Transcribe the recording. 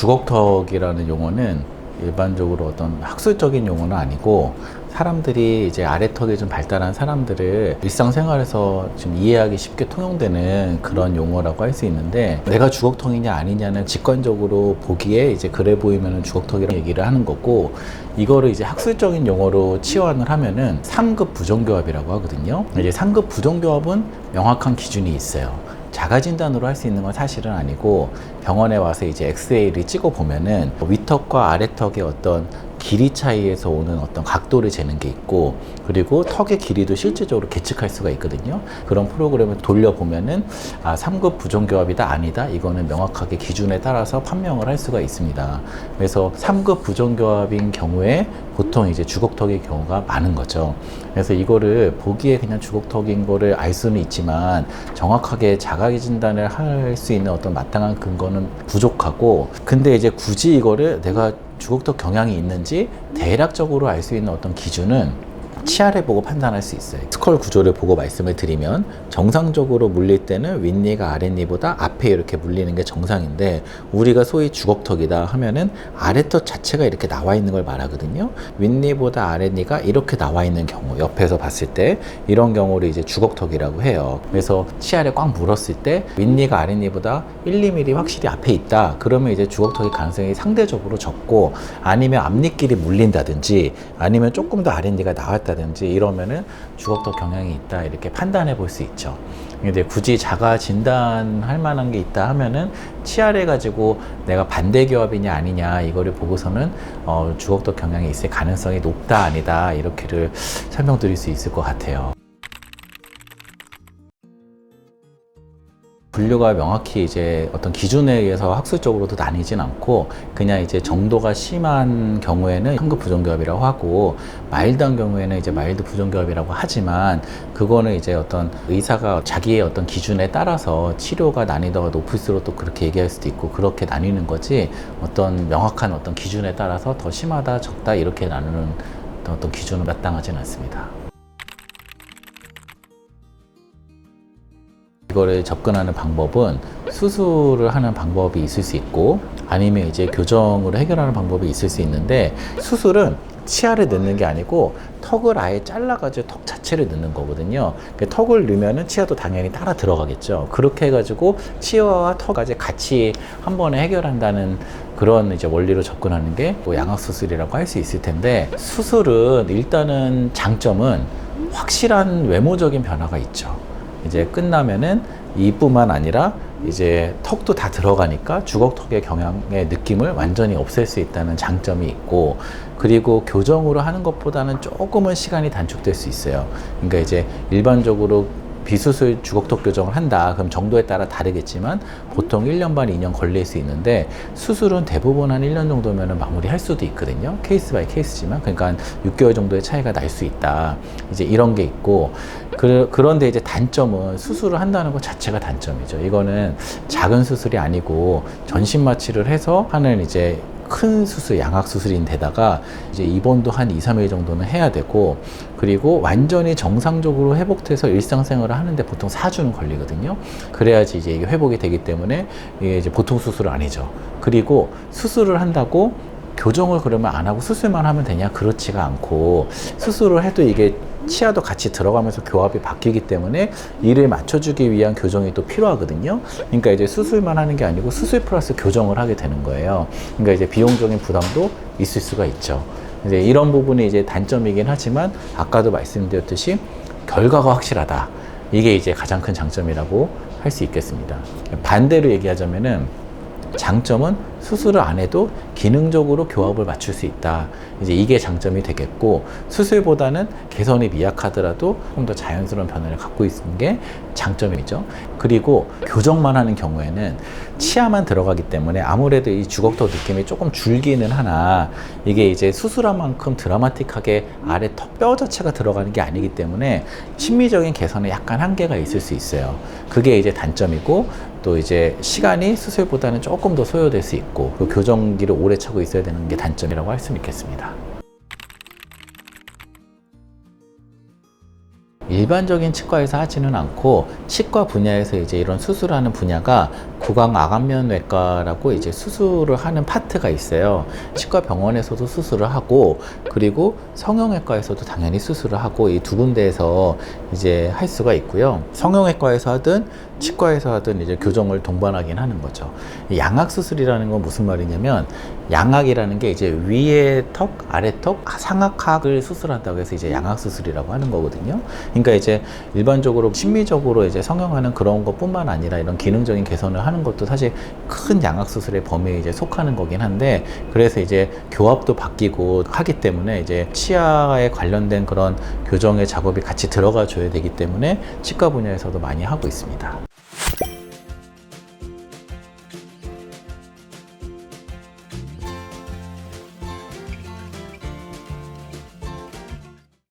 주걱턱이라는 용어는 일반적으로 어떤 학술적인 용어는 아니고 사람들이 이제 아래턱이 좀 발달한 사람들을 일상생활에서 좀 이해하기 쉽게 통용되는 그런 용어라고 할 수 있는데, 내가 주걱턱이냐 아니냐는 직관적으로 보기에 이제 그래 보이면은 주걱턱이라는 얘기를 하는 거고, 이거를 이제 학술적인 용어로 치환을 하면은 3급 부정교합이라고 하거든요. 이제 3급 부정교합은 명확한 기준이 있어요. 자가진단으로 할 수 있는 건 사실은 아니고, 병원에 와서 이제 엑스레이를 찍어 보면은 위턱과 아래턱의 어떤 길이 차이에서 오는 어떤 각도를 재는 게 있고, 그리고 턱의 길이도 실질적으로 계측할 수가 있거든요. 그런 프로그램을 돌려보면은 3급 부정교합이다 아니다, 이거는 명확하게 기준에 따라서 판명을 할 수가 있습니다. 그래서 3급 부정교합인 경우에 보통 이제 주걱턱의 경우가 많은 거죠. 그래서 이거를 보기에 그냥 주걱턱인 거를 알 수는 있지만 정확하게 자가진단을 할 수 있는 어떤 마땅한 근거는 부족하고, 근데 이제 굳이 이거를 내가 주걱턱 경향이 있는지 대략적으로 알 수 있는 어떤 기준은 치아를 보고 판단할 수 있어요. 스컬 구조를 보고 말씀을 드리면, 정상적으로 물릴 때는 윗니가 아랫니보다 앞에 이렇게 물리는 게 정상인데, 우리가 소위 주걱턱이다 하면은 아래턱 자체가 이렇게 나와 있는 걸 말하거든요. 윗니보다 아랫니가 이렇게 나와 있는 경우, 옆에서 봤을 때 이런 경우를 이제 주걱턱이라고 해요. 그래서 치아를 꽉 물었을 때 윗니가 아랫니보다 1, 2mm 확실히 앞에 있다, 그러면 이제 주걱턱의 가능성이 상대적으로 적고, 아니면 앞니끼리 물린다든지 아니면 조금 더 아랫니가 나왔다 든지 이러면은 주걱턱 경향이 있다, 이렇게 판단해 볼 수 있죠. 근데 굳이 자가 진단할 만한 게 있다 하면은 치아를 가지고 내가 반대교합이냐 아니냐 이거를 보고서는 주걱턱 경향이 있을 가능성이 높다 아니다, 이렇게를 설명드릴 수 있을 것 같아요. 분류가 명확히 이제 어떤 기준에 의해서 학술적으로도 나뉘진 않고, 그냥 이제 정도가 심한 경우에는 3급 부정교합이라고 하고, 마일드한 경우에는 이제 마일드 부정교합이라고 하지만, 그거는 이제 어떤 의사가 자기의 어떤 기준에 따라서 치료가 난이도가 높을수록 또 그렇게 얘기할 수도 있고, 그렇게 나뉘는 거지, 어떤 명확한 어떤 기준에 따라서 더 심하다 적다 이렇게 나누는 어떤 기준은 마땅하진 않습니다. 이거를 접근하는 방법은 수술을 하는 방법이 있을 수 있고, 아니면 이제 교정으로 해결하는 방법이 있을 수 있는데, 수술은 치아를 넣는 게 아니고 턱을 아예 잘라가지고 턱 자체를 넣는 거거든요. 턱을 넣으면은 치아도 당연히 따라 들어가겠죠. 그렇게 해가지고 치아와 턱까지 같이 한 번에 해결한다는 그런 이제 원리로 접근하는 게 뭐 양악수술이라고 할 수 있을 텐데, 수술은 일단은 장점은 확실한 외모적인 변화가 있죠. 이제 끝나면은 이뿐만 아니라 이제 턱도 다 들어가니까 주걱턱의 경향의 느낌을 완전히 없앨 수 있다는 장점이 있고, 그리고 교정으로 하는 것보다는 조금은 시간이 단축될 수 있어요. 그러니까 이제 일반적으로 비수술 주걱턱 교정을 한다 그럼 정도에 따라 다르겠지만 보통 1년 반 2년 걸릴 수 있는데, 수술은 대부분 한 1년 정도면 마무리할 수도 있거든요. 케이스 바이 케이스지만, 그러니까 한 6개월 정도의 차이가 날 수 있다, 이제 이런 게 있고, 그런데 이제 단점은 수술을 한다는 것 자체가 단점이죠. 이거는 작은 수술이 아니고 전신 마취를 해서 하는 이제 큰 수술, 양악 수술인데다가 이제 입원도 한 2, 3일 정도는 해야 되고, 그리고 완전히 정상적으로 회복돼서 일상생활을 하는데 보통 4주는 걸리거든요. 그래야지 이제 이게 회복이 되기 때문에 이게 이제 보통 수술은 아니죠. 그리고 수술을 한다고 교정을 그러면 안 하고 수술만 하면 되냐? 그렇지가 않고, 수술을 해도 이게 치아도 같이 들어가면서 교합이 바뀌기 때문에 이를 맞춰주기 위한 교정이 또 필요하거든요. 그러니까 이제 수술만 하는 게 아니고 수술 플러스 교정을 하게 되는 거예요. 그러니까 이제 비용적인 부담도 있을 수가 있죠. 이제 이런 부분이 이제 단점이긴 하지만, 아까도 말씀드렸듯이 결과가 확실하다, 이게 이제 가장 큰 장점이라고 할 수 있겠습니다. 반대로 얘기하자면은, 장점은 수술을 안 해도 기능적으로 교합을 맞출 수 있다, 이제 이게 장점이 되겠고, 수술보다는 개선이 미약하더라도 조금 더 자연스러운 변화를 갖고 있는 게 장점이죠. 그리고 교정만 하는 경우에는 치아만 들어가기 때문에 아무래도 이 주걱턱 느낌이 조금 줄기는 하나, 이게 이제 수술한 만큼 드라마틱하게 아래 턱 뼈 자체가 들어가는 게 아니기 때문에 심미적인 개선에 약간 한계가 있을 수 있어요. 그게 이제 단점이고, 또 이제 시간이 수술보다는 조금 더 소요될 수 있고, 그 교정기를 오래 차고 있어야 되는 게 단점이라고 할 수 있겠습니다. 일반적인 치과에서 하지는 않고, 치과 분야에서 이제 이런 수술하는 분야가 구강암면외과라고 이제 수술을 하는 파트가 있어요. 치과 병원에서도 수술을 하고, 그리고 성형외과에서도 당연히 수술을 하고, 이 두 군데에서 이제 할 수가 있고요. 성형외과에서 하든 치과에서 하든 이제 교정을 동반하긴 하는 거죠. 양악 수술이라는 건 무슨 말이냐면, 양악이라는 게 이제 위에 턱, 아래 턱, 상악하를 수술한다고 해서 이제 양악 수술이라고 하는 거거든요. 그러니까 이제 일반적으로 심미적으로 이제 성형하는 그런 것뿐만 아니라 이런 기능적인 개선을 하는 것도 사실 큰 양악 수술의 범위에 이제 속하는 거긴 한데, 그래서 이제 교합도 바뀌고 하기 때문에 이제 치아에 관련된 그런 교정의 작업이 같이 들어가 줘야 되기 때문에 치과 분야에서도 많이 하고 있습니다.